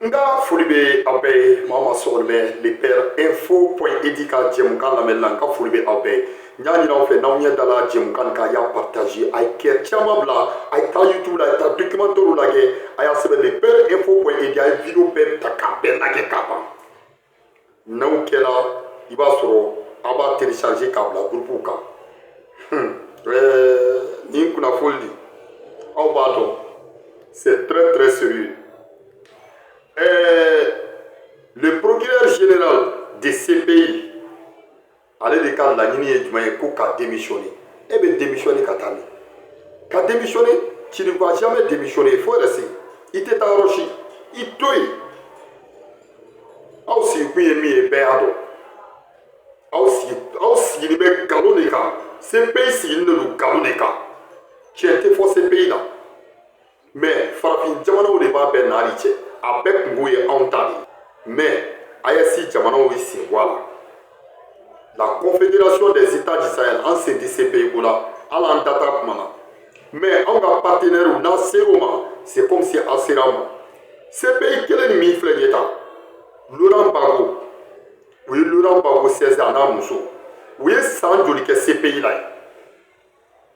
Nga folibe abe mama sorbe les pères info.edica djemukan lamela nga folibe abe nyani na fait na nya dala djemukan ka ya partager ay ker chama bla ay ta youtube la ta documentaire la ge ay sebe les pères info.edica ay vidéo be ta ka be na ge kaba na ukela iba soro aba télécharger kabla groupe ka ni kuna foli au bato c'est très sérieux. Le procureur général de CPI, allez le cas de la Nini et du Maïko, qui a démissionné. Eh bien, démissionné, Katani. Qui a démissionné, tu ne vas jamais démissionner. Il faut rester. Il t'est enroché. Il t'oye. Aussi, oui, et béado. Aussi, il est galonéka. CPI, c'est une de galonéka. Tu étais fort CPI là. Mais, Farafin, Djamano, ne va pas nariche. Avec Ngouye Antali. Mais, Ayasi Djamano, ici, voilà. La Confédération des États d'Israël, en CDCP, voilà, à l'Andata Kumana. Mais, on a partenaire ou dans Seroma, c'est comme si à Serama. Ces pays, quel est le mifle d'État? Laurent Bago. Oui, Laurent Bago, César Namousso. Oui, sans joli que ces pays-là.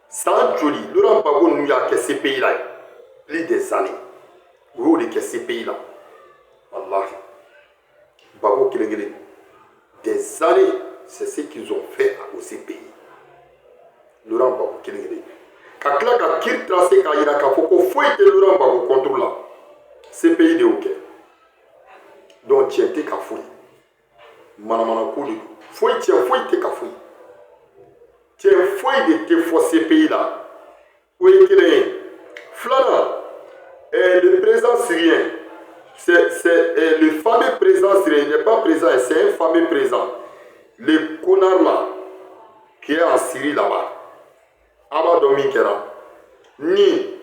Sans joli, Laurent Bago, nous y a que ces pays-là. Plus des années. Oui, que ces pays-là. Allah. Bago Kilengele. Des années, c'est ce qu'ils ont fait aux ces pays. Laurent Bago Kilengele. Quand la kir tracé quand il a faut faut que Laurent Bago contrôle là. Ces pays de OK. Donc tu étais qu'à fouiller. Manamana Kouli. Faut te fouiller. Tu es fouille de tes fois ces pays là. Oui, Kilengele. Flana. Le président syrien, c'est le fameux président syrien, il n'est pas président, c'est un fameux président. Le connard là, qui est en Syrie là-bas, Abba Dominiquera, ni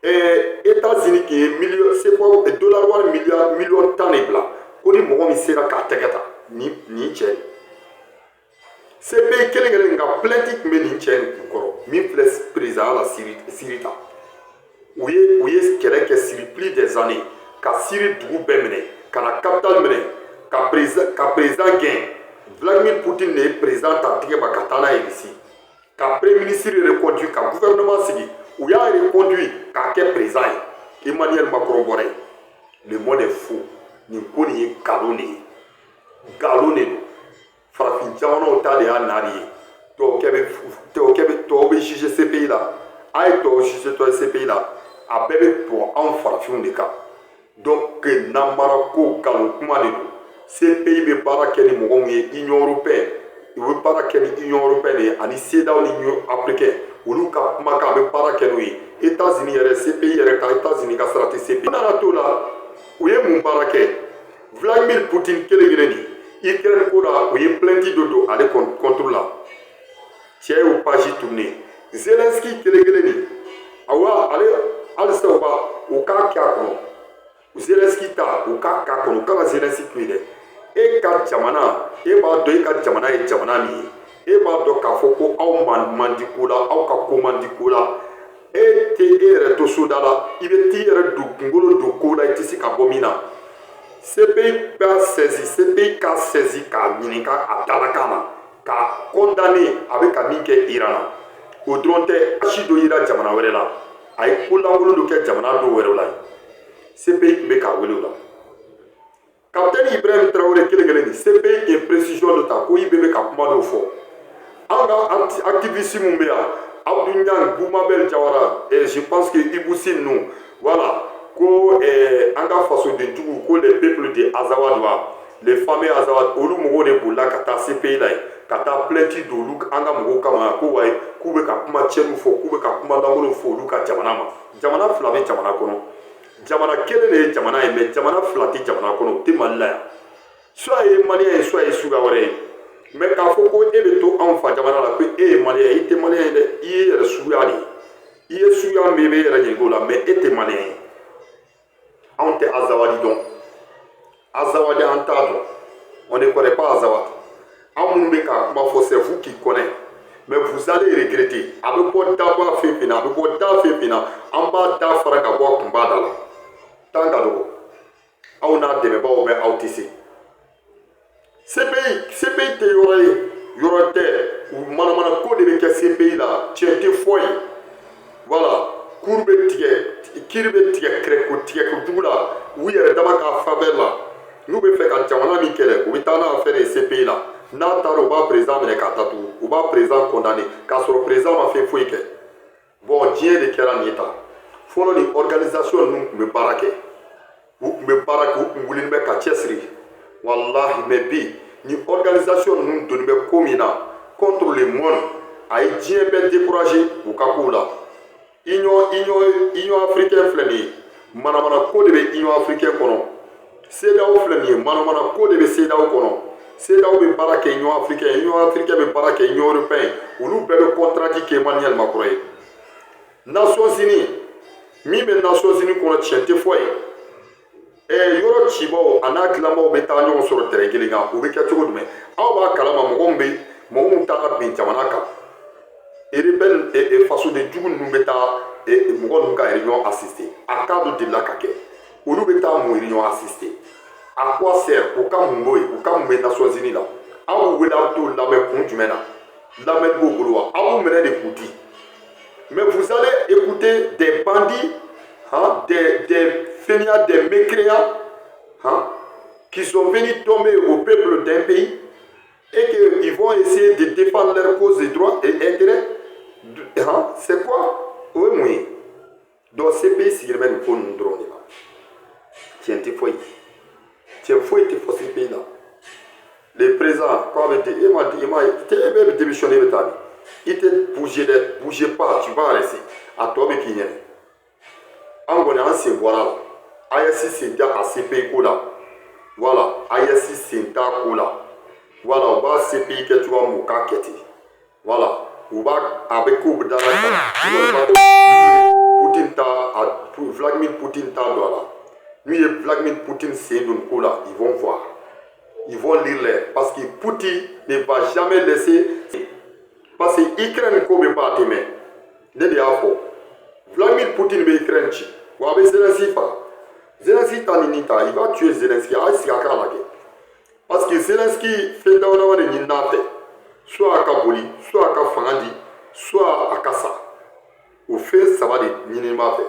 États-Unis qui est million, c'est quoi, $1 million de temps et blanc, qu'on est mon misère à Kategata, ni Tchèque. C'est pays qui est plenty mais ni Tchèque, mi flèche président à la Syrie. Oui, qu'elle est Syrie plus des années, qu'à Syrie tout bémené, qu'à la capitale mené, qu'à président gain, Vladimir Poutine est président à Tigaba Katana ici, qu'à premier ministre reconduit, qu'à gouvernement sigui, où il a reconduit, qu'à quel président, Emmanuel Macron Boré. Le monde est fou, ni connaît galonné, Farafin Djamano Tade à Nari, toi qui juger ces pays là, aïe toi juger toi ces pays là. A bébé pour en farafin de cas. Donc, Namarako Galokuma de ces pays de Barakeni Mourongi, Union Européenne, il veut Barakeni Union Européenne, et Aniseda ou Union Africaine, ou Luka Maka de Barakeni, États-Unis, ces pays, États-Unis, Kasrati, ces pays. Nanatola, où est mon Baraké, Vladimir Poutine, Kélégreni, il crée Koda, où il y a plein de dodo, allez contre là. Tiens, ou pas j'y tourner. Zelensky, Kélégreni, awa, allez. Alsauba, au cas Kakono, Zelensky ta, au cas Kakono, quand Zelensky cuide, et quand Jamana, et pas de Jamana et Jamanani, et pas de Kafoko, au Mandikula, au Kako Mandikula, et T.R. Tosudala, il est tiré du Kungolo du Kola et Tissi Kabomina. Ce pays a saisi, ce pays a saisi, car Minika à Talakana, car condamné avec Amike Irana, au dronte Ashido Ira Jamana Verela. Aïe, pour l'angle de Jamana do Werolai. Ce pays qui est Kawela. Capitaine Ibrahim Traoré, ce pays qui est précision de ta couille bébé Kapma de fond. Anga activiste Moumbea, Abdounian, Boumabel Jawara, et je pense que Iboussine nous, voilà, Anga façon de tout, que les peuples de Azawadwa, les familles Azawad, Olumogo de Boula, Kata, ces pays-là. Kata plenty do look anga mgo kama ko way kube ka kuma chenu fo kube ka kuma langolo fo luka jamana flavé jamana kono jamana kelele jamana e me jamana flati jamana kono te malla soit e malien soit e suga wore mais ka fo ko ebe to en fa jamana la ko e malien ite malien de e suga ni e suga mebe ra nyego la mais ete malien ante azawadi donc azawadi antado on ne connaît pas azawadi. C'est vous qui connaissez. Mais vous allez regretter. Avec quoi d'abord fait pina, avec quoi d'abord fait pina, en bas d'affaire à boire combat dans la. Tant qu'à l'eau. On anw n'a dɛmɛbagaw bɛ aw tɛ se. CPI tɛ yɔrɔ ye, yɔrɔ tɛ, u manamana ko de bɛ kɛ CPI la, tiɲɛ tɛ fɔ ye. Voilà, kiiri bɛ tigɛ kɛrɛko tigɛ jugu la, u yɛrɛ dama ka faveur la. N'u bɛ fɛ ka jamana min kɛlɛ, u bɛ taa n'a affaire ye CPI la. N'a taara u b'a président minɛ k'a datugu, u b'a président condamné k'a sɔrɔ président ma fɛn foyi kɛ. Bon, diɲɛ de kɛra nin ye tan. Fɔlɔ ni organisation ninnu tun bɛ baara kɛ. U tun bɛ baara kɛ, u tun wulilen bɛ ka cɛsiri. Wallahi, mais bi ni organisation ninnu donni bɛ ko min na contre le monde, a ye diɲɛ bɛɛ découragé u ka kow la. Union africaine filɛ nin ye, manamana ko de bɛ Union africaine kɔnɔ. CEDEAO filɛ nin ye, manamana ko de bɛ CEDEAO kɔnɔ. CEDEAO bɛ baara kɛ Union africaine, Union africaine bɛ baara kɛ Union européenne. Olu bɛɛ bɛ contrat kɛ Emmanuel Macron ye. Nations Unies, min bɛ Nations Unies kɔnɔ tiɲɛ tɛ fɔ ye. Yɔrɔ cibaw a n'a dilanbaw bɛ taa ɲɔgɔn sɔrɔ terrain kelen kan, u bɛ kɛ cogo jumɛn? Aw b'a kalama mɔgɔ min ta ka bin jamana kan. Rebelle fasoden jugu ninnu bɛ taa mɔgɔ ninnu ka réunion assister. A cadre delila ka kɛ. Olu bɛ taa mun réunion assister? À quoi sert? U ka mun b'o ye? U ka mun bɛ Nations Unies la? Aw b'u wele aw t'o lamɛn kun jumɛn na? Lamɛnni b'o bolo wa? Aw b'u minɛ de k'u di. Mais vous allez écouter des bandits, des fainéants, des mécréants, qui sont venus tomber au peuple d'un pays et qu'ils vont essayer de défendre leurs causes et droits et intérêts. C'est quoi? Oui, oui. Donc ces pays, s'ils remettent pour nous drones là, tiens, tu fouilles. Tiens, fouille, tu fous ces pays là. Le président, quand il m'a démissionné le temps. Il te bougez pas, tu vas rester. À toi, mais qui n'y est. En Ghana, c'est voilà. ASI, c'est à CPI là. Voilà. ASI, c'est à là. Voilà, on va CPI que tu vas mouka keti. Voilà. On va avec Koub dans la Poutine Vladimir Poutine t'a dans là. Lui et Vladimir Poutine, c'est une coup là. Ils vont voir. Ils vont lire l'air. Parce que Poutine ne va jamais laisser. Parce que l'Ukraine ne peut pas t'aimer. Vladimir Poutine veut l'Ukraine. Ou avec Zelensky, Zelensky il va tuer Zelensky. Parce que Zelensky fait d'abord des ninate, soit à Kabuli, soit à Kafangandi, soit à Kassa. Au fait, ça va des ninima fait.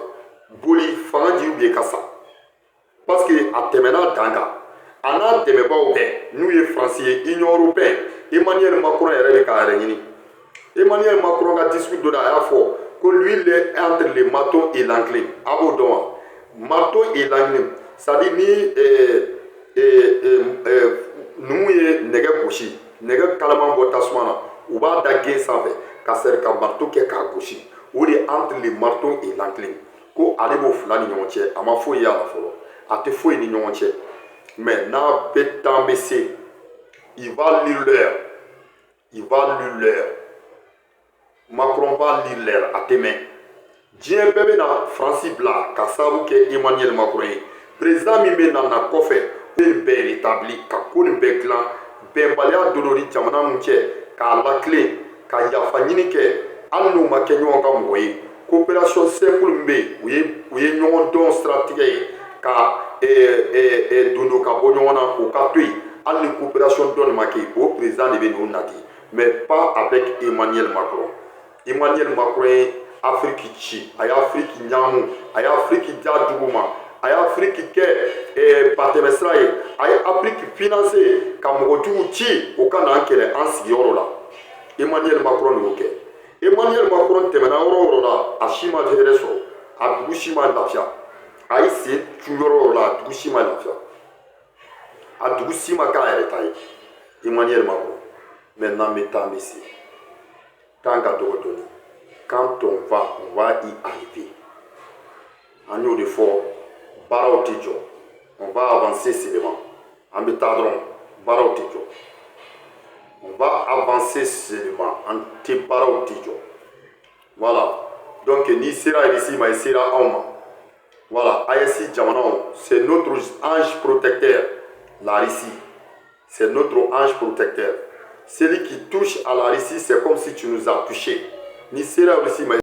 Boli, Fangandi ou bien Kassa. Parce que à Temena Danga, on a des mébats nous les Français, Union européenne, Emmanuel Macron est réveillé à Réuni. Emmanuel Macron a discuté de la fois que lui est entre les marteaux et l'anglais. Abodon, marteau et l'anglais. Ça dit ni nous est nègre gauchi, nègre calaman botasmana, ou va daguer sans fait, casser ka marteau qui est gauchi, ou est entre les marteaux et l'anglais. Ko allez vous flâner n'yonche, à ma foi y a la folle, à te fouiller n'yonche. Mais n'a pas baissé, il va lire l'heure, il va lire l'heure. Macron va lire l'air à tes mains. Dieu bébé na Francis Bla, Kassabu ke Emmanuel Macron. Président Mimé na Kofe, il est établi, Kakun Beklan, Bembalia Dolori Jamana Mouche, Ka la clé, Ka Yafanike, Alno Makenyon Kamoye, coopération simple Mbe, oui, non don stratégie, Ka Dono Kabonyona, ou Katui, Alni coopération don Maki, au président de Benonati, mais pas avec Emmanuel Macron. Emmanuel Macron est Afrique chi, ay Afrique nyamu, ay Afrique djadjouma, ay Afrique ke patemesraye, ay Afrique financée, kamogotu chi, okana ankele ansi yoro la. Emmanuel Macron n'oke. Emmanuel Macron temena yoro la, ashima jereso, adugushima lafia. Ay se tuyoro la, adugushima lafia. Adugushima ka eretaye. Emmanuel Macron. Maintenant, mettons ici. Tant qu'à donner, quand on va y arriver. En nous de fort, Barotijo, on va avancer seulement. En métadron, Barotijo. On va avancer seulement en te Barotijo. Voilà. Donc, ni sera ici, mais sera homme. Voilà. Ayesi Djamanon, c'est notre ange protecteur. La Russie, c'est notre ange protecteur. Celui qui touche à la Russie, c'est comme si tu nous as touché. Ni sera aussi, mais